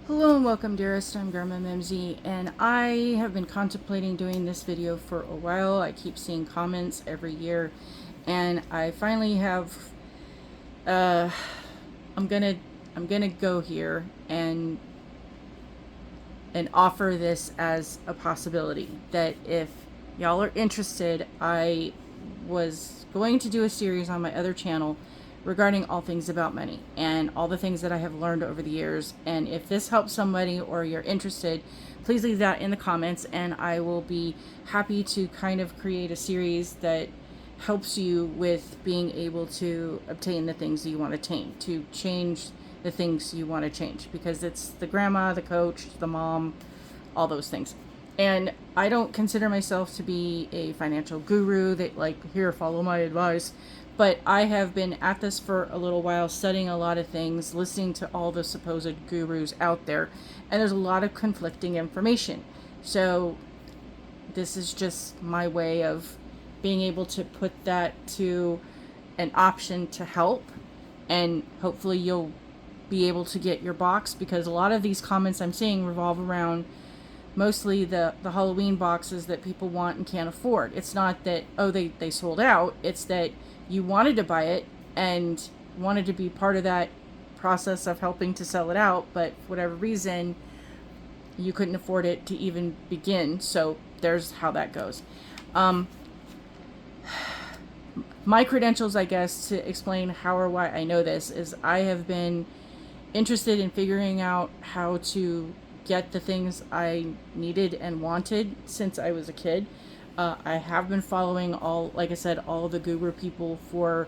Hello and welcome, dearest. I'm GrandMaM, and I have been contemplating doing this video for a while. I keep seeing comments every year, and I finally have. I'm gonna go here and offer this as a possibility that if y'all are interested, I was going to do a series on my other channel regarding all things about money and all the things that I have learned over the years. And if this helps somebody or you're interested, please leave that in the comments, and I will be happy to kind of create a series that helps you with being able to obtain the things that you want to attain, to change the things you want to change, because it's the grandma, the coach, the mom, all those things. And I don't consider myself to be a financial guru that, like, here, follow my advice. But I have been at this for a little while, studying a lot of things, listening to all the supposed gurus out there, and there's a lot of conflicting information. So this is just my way of being able to put that to an option to help, and hopefully you'll be able to get your box, because a lot of these comments I'm seeing revolve around mostly the Halloween boxes that people want and can't afford. It's not that, oh, they sold out. It's that you wanted to buy it and wanted to be part of that process of helping to sell it out, but for whatever reason, you couldn't afford it to even begin. So there's how that goes. My credentials, I guess, to explain how or why I know this is I have been interested in figuring out how to get the things I needed and wanted since I was a kid. I have been following like I said, all the guru people for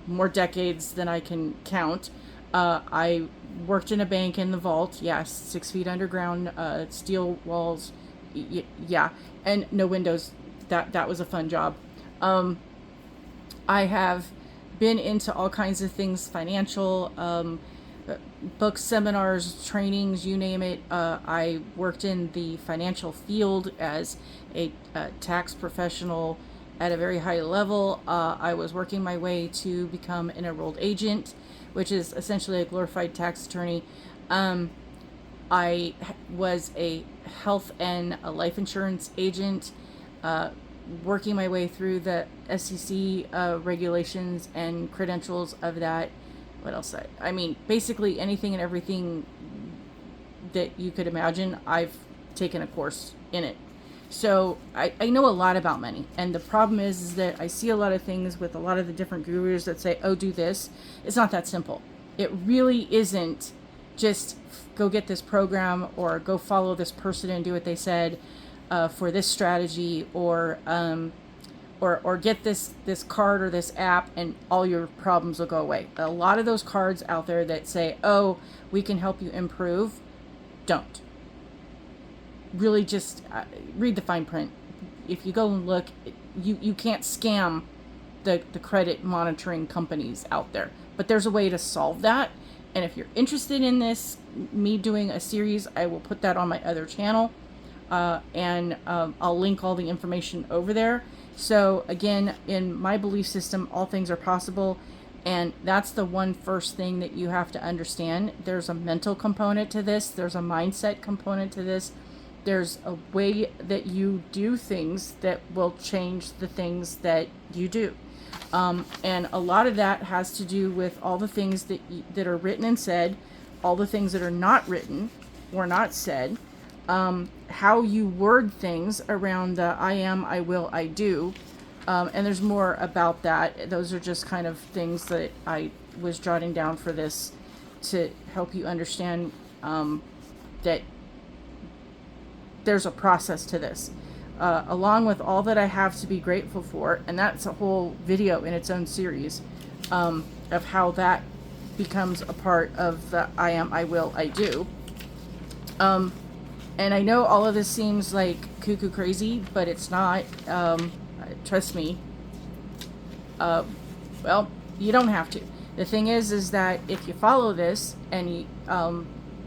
more decades than I can count. I worked in a bank in the vault, yes, 6 feet underground, steel walls, yeah, and no windows. That was a fun job. I have been into all kinds of things, financial, books, seminars, trainings, you name it. I worked in the financial field as a tax professional at a very high level. I was working my way to become an enrolled agent, which is essentially a glorified tax attorney. I was a health and a life insurance agent, working my way through the SEC regulations and credentials of that. What else? I mean, basically anything and everything that you could imagine, I've taken a course in it. So I know a lot about money. And the problem is that I see a lot of things with a lot of the different gurus that say, oh, do this. It's not that simple. It really isn't just go get this program or go follow this person and do what they said for this strategy, or get this card or this app and all your problems will go away. A lot of those cards out there that say, oh, we can help you improve, don't. Really just read the fine print. If you go and look, you can't scam the credit monitoring companies out there. But there's a way to solve that. And if you're interested in this, me doing a series, I will put that on my other channel. And I'll link all the information over there. So again, in my belief system, all things are possible. And that's the one first thing that you have to understand. There's a mental component to this. There's a mindset component to this. There's a way that you do things that will change the things that you do. And a lot of that has to do with all the things that are written and said, all the things that are not written or not said, how you word things around the I am, I will, I do. And there's more about that. Those are just kind of things that I was jotting down for this to help you understand that there's a process to this, along with all that I have to be grateful for. And that's a whole video in its own series of how that becomes a part of the I am, I will, I do. And I know all of this seems like cuckoo crazy, but it's not. Trust me. Well, you don't have to. The thing is that if you follow this and you,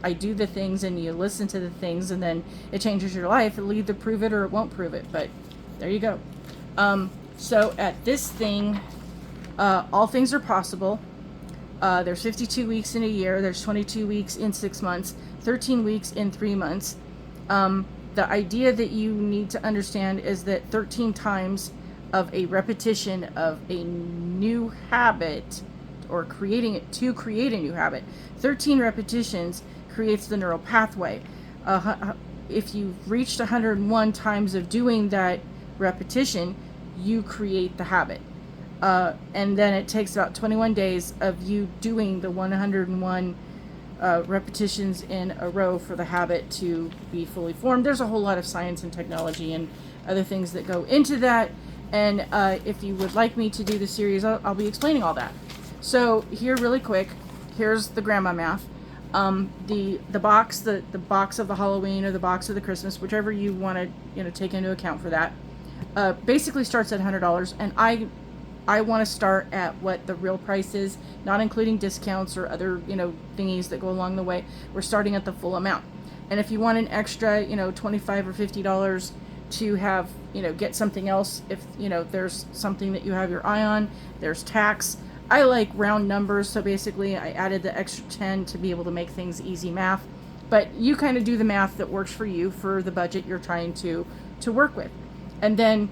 I do the things and you listen to the things and then it changes your life, it'll either prove it or it won't prove it. But there you go. So at this thing, all things are possible. There's 52 weeks in a year. There's 22 weeks in 6 months, 13 weeks in 3 months. The idea that you need to understand is that 13 times of a repetition of a new habit, or creating it to create a new habit, 13 repetitions creates the neural pathway. If you've reached 101 times of doing that repetition, you create the habit. And then it takes about 21 days of you doing the 101 repetitions in a row for the habit to be fully formed. There's a whole lot of science and technology and other things that go into that. And if you would like me to do the series, I'll be explaining all that. So here, really quick, here's the GrandMaM math. The box, the box of the Halloween or the box of the Christmas, whichever you want to take into account for that, basically starts at $100. And I want to start at what the real price is, not including discounts or other, thingies that go along the way. We're starting at the full amount. And if you want an extra, $25 or $50 to have, get something else, if, there's something that you have your eye on, there's tax. I like round numbers, so basically I added the extra 10 to be able to make things easy math. But you kind of do the math that works for you for the budget you're trying to work with. And then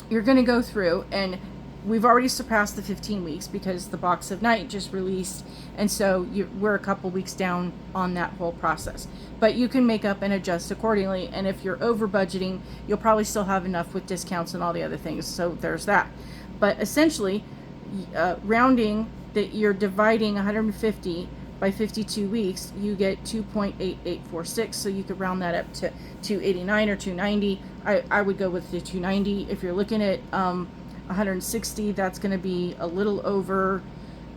you're going to go through, and we've already surpassed the 15 weeks because the Box of Night just released, and so we're a couple weeks down on that whole process. But you can make up and adjust accordingly, and if you're over budgeting, you'll probably still have enough with discounts and all the other things, so there's that. But essentially, rounding that you're dividing 150 by 52 weeks, you get 2.8846, so you could round that up to 289 or 290. I would go with the 290. If you're looking at 160, that's going to be a little over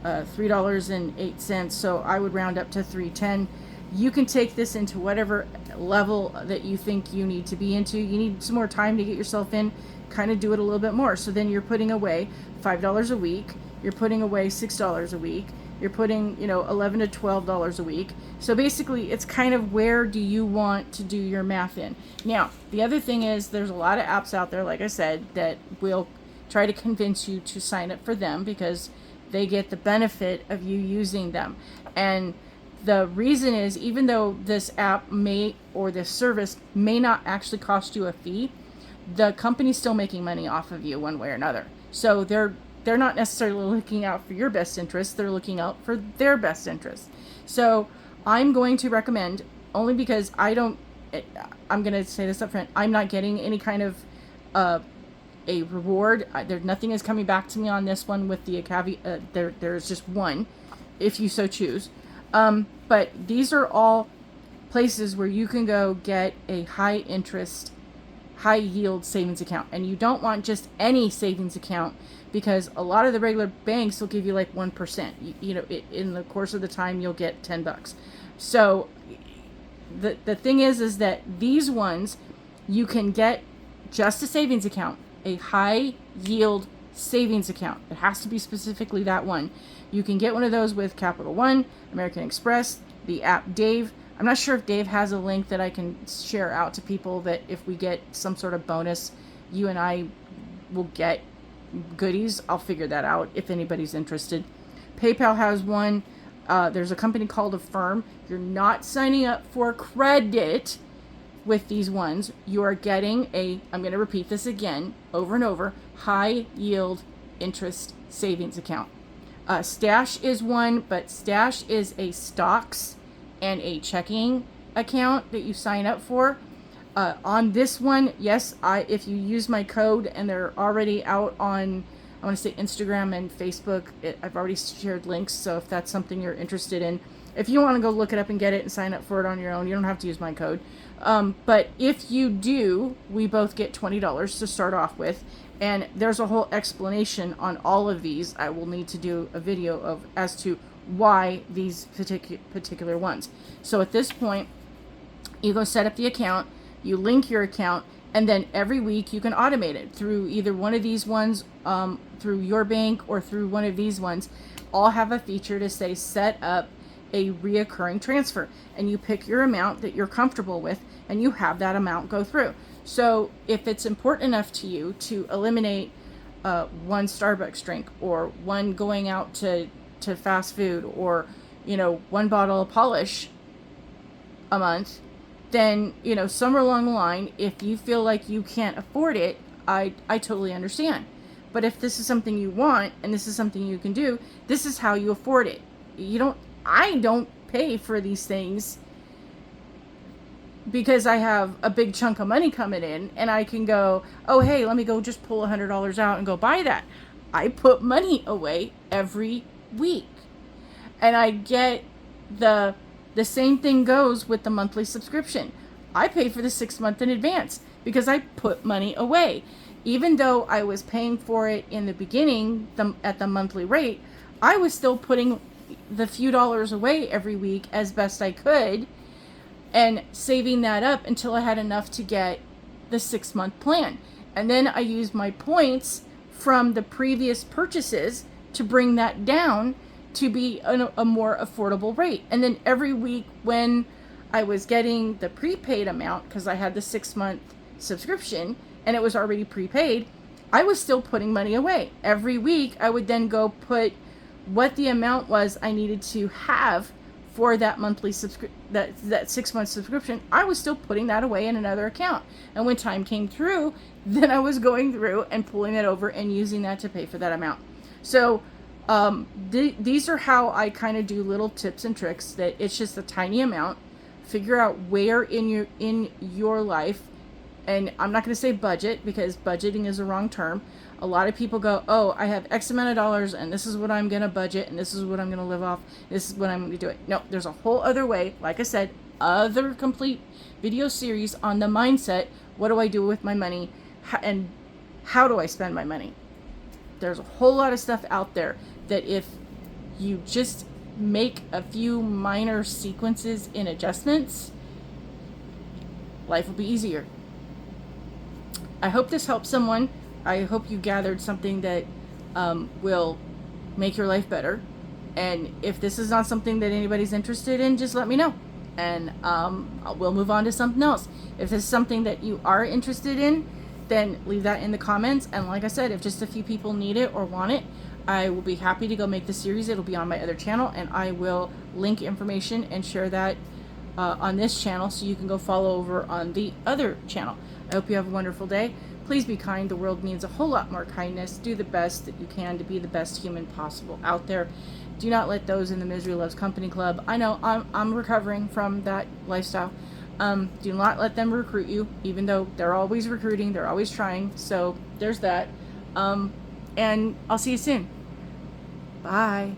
$3.08, so I would round up to 310. You can take this into whatever level that you think you need to be into. You need some more time to get yourself in, kind of do it a little bit more. So then you're putting away $5 a week, you're putting away $6 a week, you're putting $11 to $12 a week. So basically it's kind of, where do you want to do your math in. Now the other thing is, there's a lot of apps out there, like I said, that will try to convince you to sign up for them because they get the benefit of you using them. And the reason is, even though this app or this service may not actually cost you a fee, the company's still making money off of you one way or another. So they're not necessarily looking out for your best interest, they're looking out for their best interest. So I'm going to recommend, only because I'm going to say this up front, I'm not getting any kind of a reward. Nothing is coming back to me on this one with the caveat. There's just one, if you so choose. But these are all places where you can go get a high interest, high yield savings account. And you don't want just any savings account, because a lot of the regular banks will give you like 1%. In the course of the time, you'll get $10. So the thing is that these ones, you can get just a savings account, a high yield savings account. It has to be specifically that one. You can get one of those with Capital One, American Express, the app Dave. I'm not sure if Dave has a link that I can share out to people, that if we get some sort of bonus, you and I will get goodies. I'll figure that out if anybody's interested. PayPal has one. There's a company called Affirm. You're not signing up for credit with these ones. You are getting I'm going to repeat this again over and over, high yield interest savings account. Stash is one, but Stash is a stocks and a checking account that you sign up for. On this one, yes, if you use my code, and they're already out on, I want to say Instagram and Facebook, I've already shared links, so if that's something you're interested in, if you want to go look it up and get it and sign up for it on your own, you don't have to use my code. But if you do, we both get $20 to start off with. And there's a whole explanation on all of these. I will need to do a video of as to why these particular ones. So at this point, you go set up the account, you link your account, and then every week you can automate it through either one of these ones, through your bank, or through one of these ones. All have a feature to say set up a reoccurring transfer, and you pick your amount that you're comfortable with, and you have that amount go through. So if it's important enough to you to eliminate one Starbucks drink, or one going out to to fast food, or, you know, one bottle of polish a month, then, you know, somewhere along the line, if you feel like you can't afford it, I totally understand. But if this is something you want and this is something you can do, this is how you afford it. I don't pay for these things because I have a big chunk of money coming in and I can go, oh, hey, let me go just pull $100 out and go buy that. I put money away every week. And I get the same thing goes with the monthly subscription. I pay for the 6 month in advance because I put money away. Even though I was paying for it in the beginning at the monthly rate, I was still putting the few dollars away every week as best I could and saving that up until I had enough to get the 6 month plan. And then I used my points from the previous purchases to bring that down to be a more affordable rate. And then every week when I was getting the prepaid amount, because I had the 6 month subscription and it was already prepaid, I was still putting money away. Every week I would then go put what the amount was I needed to have for that monthly that 6 month subscription. I was still putting that away in another account. And when time came through, then I was going through and pulling it over and using that to pay for that amount. So these are how I kind of do little tips and tricks that it's just a tiny amount. Figure out where in your life, and I'm not going to say budget because budgeting is the wrong term. A lot of people go, oh, I have X amount of dollars and this is what I'm going to budget and this is what I'm going to live off. This is what I'm going to do it. No, there's a whole other way. Like I said, other complete video series on the mindset. What do I do with my money? And how do I spend my money? There's a whole lot of stuff out there that if you just make a few minor sequences in adjustments, life will be easier. I hope this helps someone. I hope you gathered something that will make your life better. And if this is not something that anybody's interested in, just let me know. And we'll move on to something else. If this is something that you are interested in, then leave that in the comments. And like I said, if just a few people need it or want it, I will be happy to go make the series. It'll be on my other channel, and I will link information and share that on this channel so you can go follow over on the other channel. I hope you have a wonderful day. Please be kind. The world needs a whole lot more kindness. Do the best that you can to be the best human possible out there. Do not let those in the Misery Loves Company Club. I know I'm recovering from that lifestyle. Do not let them recruit you, even though they're always recruiting. They're always trying. So there's that. And I'll see you soon. Bye.